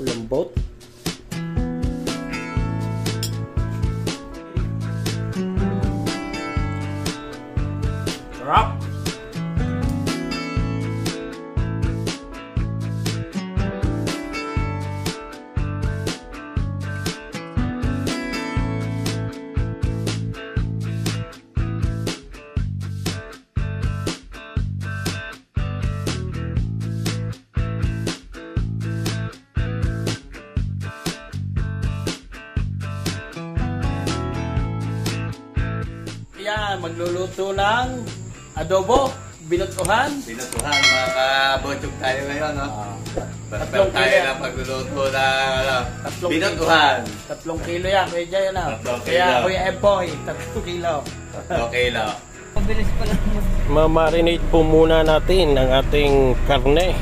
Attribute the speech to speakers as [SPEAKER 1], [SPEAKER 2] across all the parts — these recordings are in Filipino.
[SPEAKER 1] lambot. Sarap! Yan, magluluto ng adobo, binutuhan.
[SPEAKER 2] Binutuhan, mga kabotsyog tayo ngayon, no?
[SPEAKER 1] Tatlong
[SPEAKER 2] tayo
[SPEAKER 1] kilo.
[SPEAKER 2] na pagluluto ng binutuhan.
[SPEAKER 1] 3 kilo yan, kuya Jay, ano?
[SPEAKER 2] 3 kilo.
[SPEAKER 1] Kaya kuya Empoy, 3 kilo.
[SPEAKER 2] Okay lang.
[SPEAKER 3] Mabilis pala.
[SPEAKER 1] Ma-marinate po muna natin ang ating karne.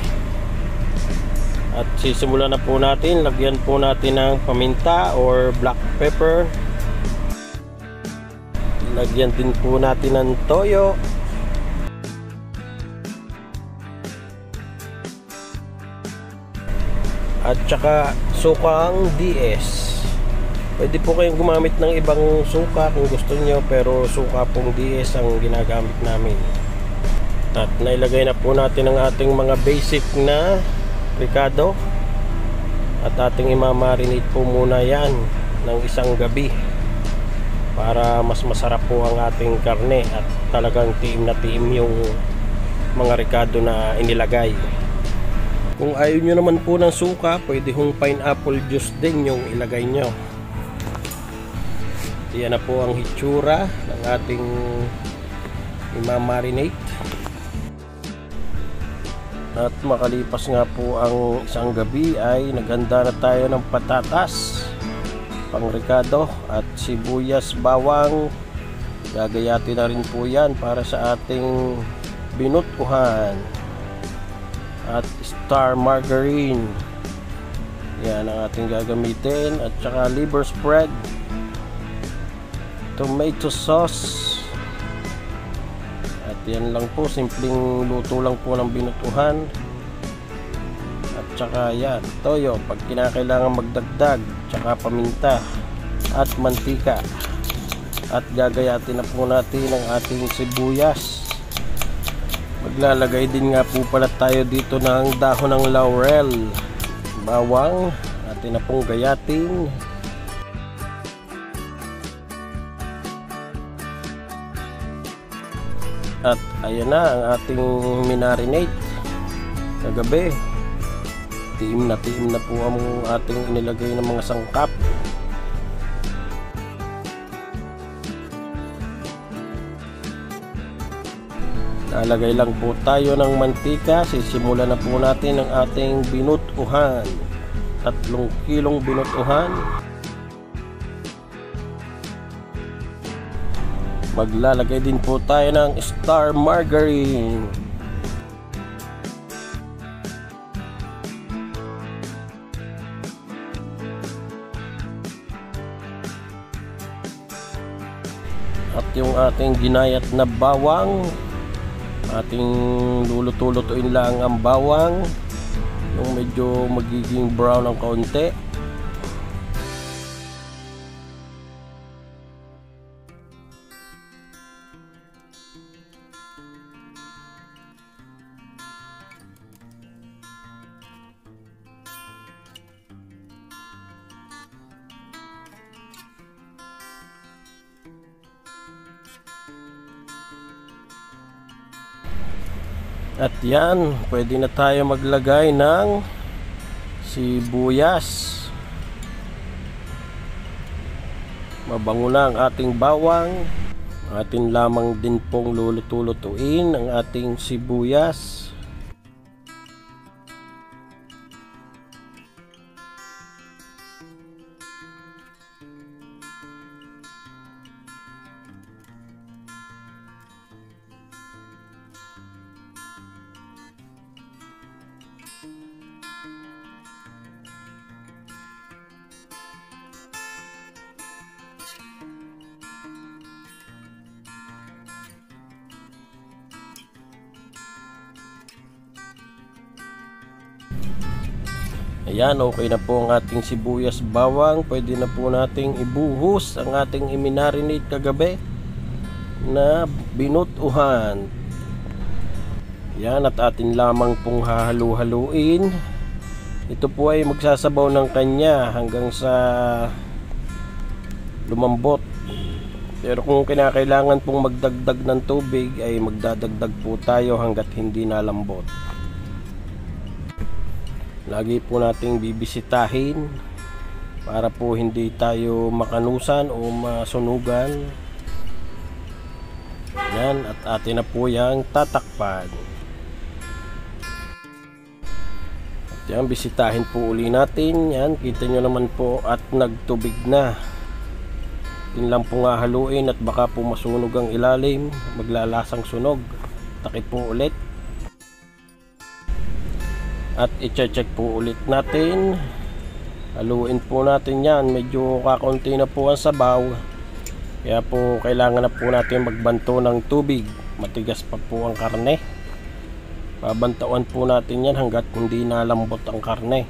[SPEAKER 1] At sisimulan na po natin, lagyan po natin ng paminta or black pepper. Lagyan din po natin ng toyo. At saka sukang DS. Pwede po kayong gumamit ng ibang suka kung gusto nyo, pero suka pong DS ang ginagamit namin. At nailagay na po natin ang ating mga basic na ricado. At ating imamarinate po muna yan ng isang gabi para mas masarap po ang ating karne at talagang tiim na tiim yung mga ricado na inilagay. Kung ayaw nyo naman po ng suka, pwede hong pineapple juice din yung ilagay nyo. Yan na po ang hitsura ng ating imamarinate. At makalipas nga po ang isang gabi ay naghanda na tayo ng patatas, pang ricado at sibuyas, bawang. Gagayatin na rin po yan para sa ating binutuhan. At star margarine, yan ang ating gagamitin. At saka liver spread, tomato sauce. At yan lang po, simpleng luto lang po ng binutuhan. At saka yan, toyo pag kinakailangan magdagdag, tsaka paminta at mantika. At gagayatin na po natin ang ating sibuyas. Maglalagay din nga po pala tayo dito ng dahon ng laurel, bawang. Atin na pong gayatin. At ayan na ang ating minarinate kagabi. Tiim na po ang ating inilagay ng mga sangkap. Lalagay lang po tayo ng mantika. Sisimulan na po natin ang ating binutuhan. 3 kilong binutuhan. Maglalagay din po tayo ng star margarine. At yung ating ginayat na bawang, ating luluto-lutuin lang ang bawang yung medyo magiging brown ng kaunti. At yan, pwede na tayo maglagay ng sibuyas. Mabango na ang ating bawang. Atin lamang din pong luluto-lutuin ang ating sibuyas. Ayan, okay na po ang ating sibuyas bawang. Pwede na po nating ibuhos ang ating iminarinate kagabi na binutuhan. Yan, at atin lamang pong hahalu-haluin. Ito po ay magsasabaw ng kanya hanggang sa lumambot. Pero kung kinakailangan pong magdagdag ng tubig ay magdadagdag po tayo hanggat hindi nalambot. Lagi po nating bibisitahin para po hindi tayo makanusan o masunugan. Yan, at atin na po yang tatakpan. At yan, bisitahin po uli natin. Yan, kita nyo naman po at nagtubig na. Yun lang po nga haluin at baka po masunog ang ilalim, maglalasang sunog. Takip po ulit. At i-check po ulit natin. Haluin po natin yan. Medyo kakaunti na po ang sabaw, kaya po kailangan na po natin magbanto ng tubig. Matigas pa po ang karne. Babantawan po natin yan hanggat hindi nalambot ang karne.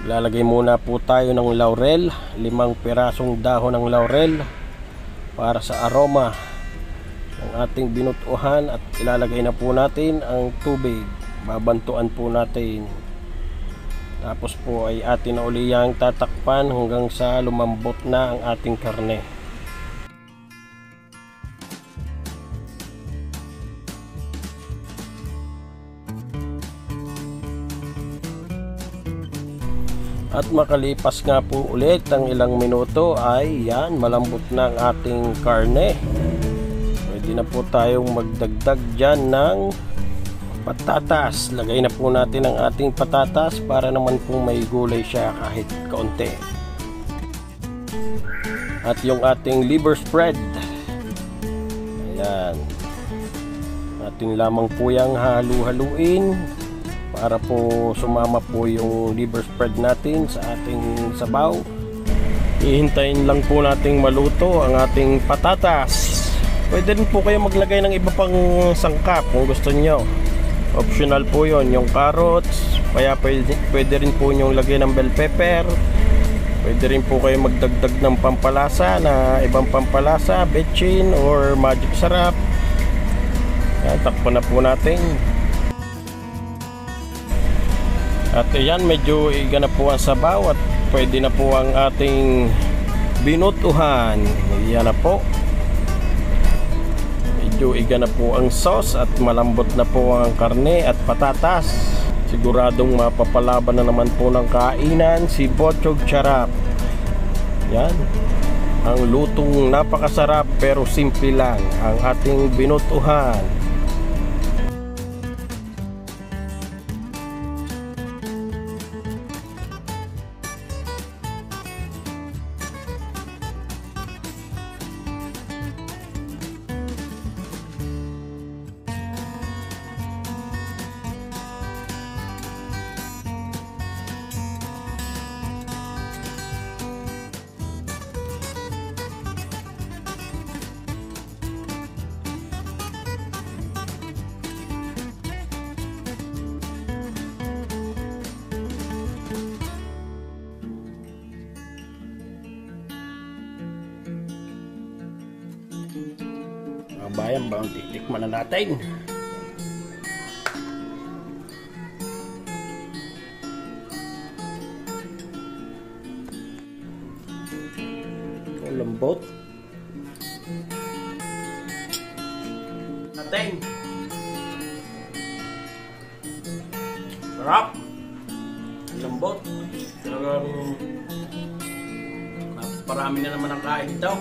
[SPEAKER 1] Lalagay muna po tayo ng laurel, 5 pirasong dahon ng laurel para sa aroma ang ating binutuhan, at ilalagay na po natin ang tubig. Babantuan po natin. Tapos po ay atin na uli yang tatakpan hanggang sa lumambot na ang ating karne. At makalipas nga po ulit ang ilang minuto ay yan, malambot na ang ating karne. Pwede na po tayong magdagdag dyan ng patatas. Lagay na po natin ang ating patatas para naman po may gulay siya kahit kaunti. At yung ating liver spread, ayan, atin lamang po yung halu-haluin para po sumama po yung liver spread natin sa ating sabaw. Ihintayin lang po nating maluto ang ating patatas. Pwede rin po kayo maglagay ng iba pang sangkap kung gusto nyo. Optional po yon, yung carrots. Kaya pwede rin po nyong lagay ng bell pepper. Pwede rin po kayo magdagdag ng pampalasa na ibang pampalasa, betchin or magic sarap. Yan, takpan na po natin. At ayan, medyo iga na po ang sabaw at pwede na po ang ating binutuhan. Yan na po. Medyo iga na po ang sauce at malambot na po ang karne at patatas. Siguradong mapapalaban na naman po ng kainan si Bochog Charap. Yan, ang lutong napakasarap pero simple lang ang ating binutuhan. Mga bayan, bang titikman na natin. Ang lambot natin. Sarap. Ang lambot. Talagang parami na naman ang kain ito.